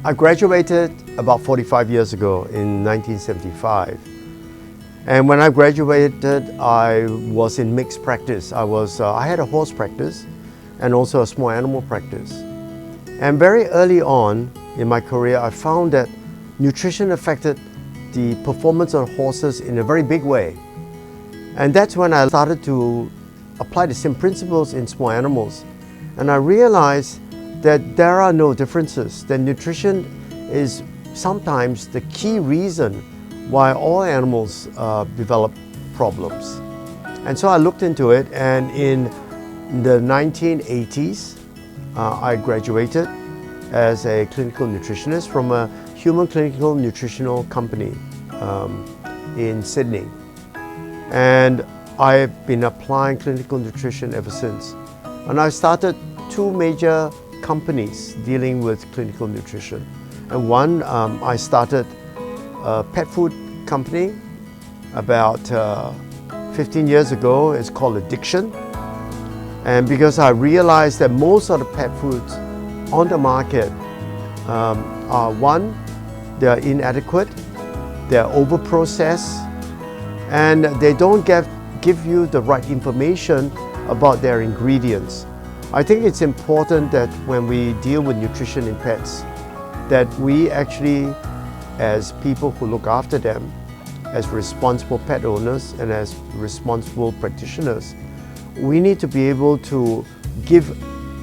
I graduated about 45 years ago in 1975. And when I graduated, I was in mixed practice. I had a horse practice and also a small animal practice. And very early on in my career, I found that nutrition affected the performance of horses in a very big way. And that's when I started to apply the same principles in small animals. And I realized that there are no differences, that nutrition is sometimes the key reason why all animals develop problems. And so I looked into it, and in the 1980s, I graduated as a clinical nutritionist from a human clinical nutritional company in Sydney. And I've been applying clinical nutrition ever since. And I started two major companies dealing with clinical nutrition. And one, I started a pet food company about 15 years ago. It's called Addiction. And because I realized that most of the pet foods on the market are one, they're inadequate, they're over-processed, and they don't give you the right information about their ingredients. I think it's important that when we deal with nutrition in pets, that we actually, as people who look after them, as responsible pet owners and as responsible practitioners, we need to be able to give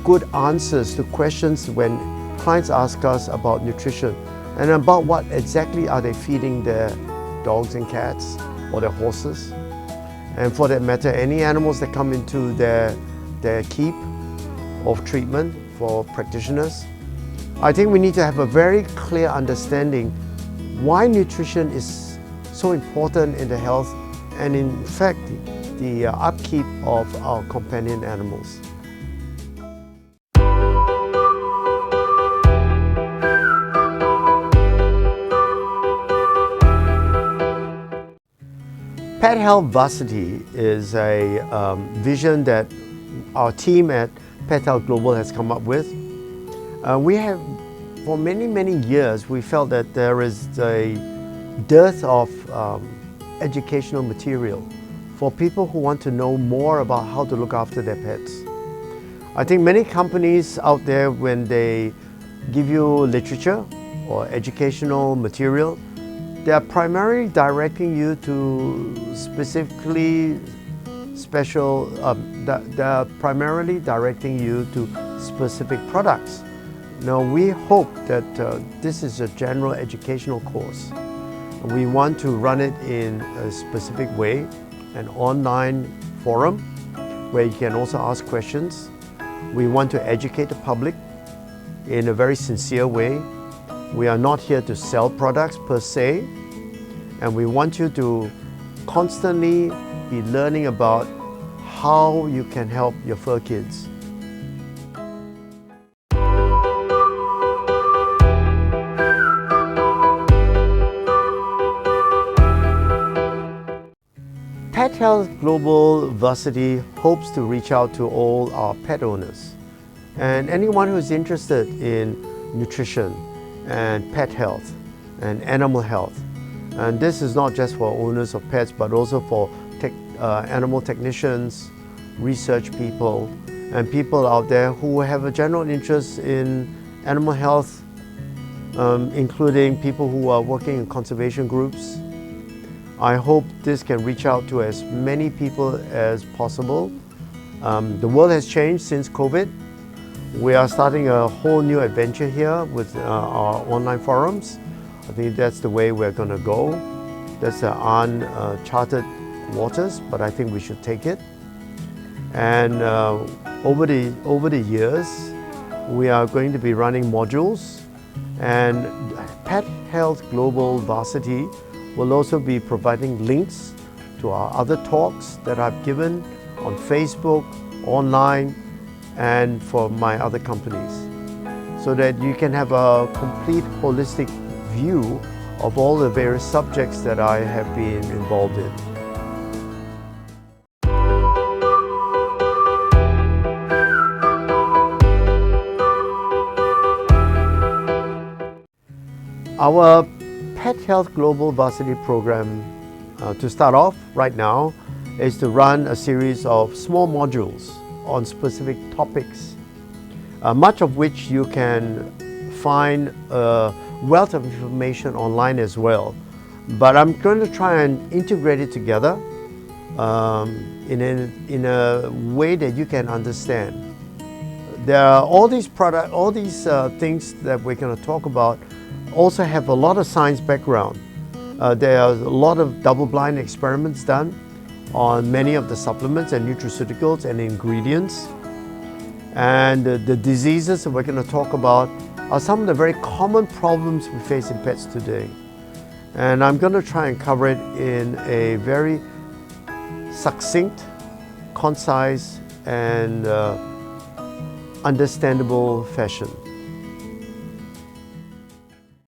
good answers to questions when clients ask us about nutrition and about what exactly are they feeding their dogs and cats or their horses. And for that matter, any animals that come into their keep of treatment for practitioners. I think we need to have a very clear understanding why nutrition is so important in the health and in fact the upkeep of our companion animals. Pet Health Varsity is a vision that our team at Pet Health Global has come up with. We have, for many years, we felt that there is a dearth of educational material for people who want to know more about how to look after their pets. I think many companies out there, when they give you literature or educational material, they are primarily directing you to specific products. Now, we hope that this is a general educational course. We want to run it in a specific way, an online forum where you can also ask questions. We want to educate the public in a very sincere way. We are not here to sell products per se, and we want you to constantly be learning about how you can help your fur kids. Pet Health Global Varsity hopes to reach out to all our pet owners and anyone who is interested in nutrition and pet health and animal health. And this is not just for owners of pets, but also for animal technicians, research people, and people out there who have a general interest in animal health, including people who are working in conservation groups. I hope this can reach out to as many people as possible. The world has changed since COVID. We are starting a whole new adventure here with our online forums. I think that's the way we're going to go. That's uncharted waters, but I think we should take it. And over the years, we are going to be running modules, and Pet Health Global Varsity will also be providing links to our other talks that I've given on Facebook, online, and for my other companies, so that you can have a complete holistic view of all the various subjects that I have been involved in. Our Pet Health Global Varsity program, to start off right now, is to run a series of small modules on specific topics, much of which you can find a wealth of information online as well. But I'm going to try and integrate it together in a way that you can understand. There are all these things that we're going to talk about also have a lot of science background. There are a lot of double-blind experiments done on many of the supplements and nutraceuticals and ingredients. And the diseases that we're going to talk about are some of the very common problems we face in pets today. And I'm going to try and cover it in a very succinct, concise, and understandable fashion.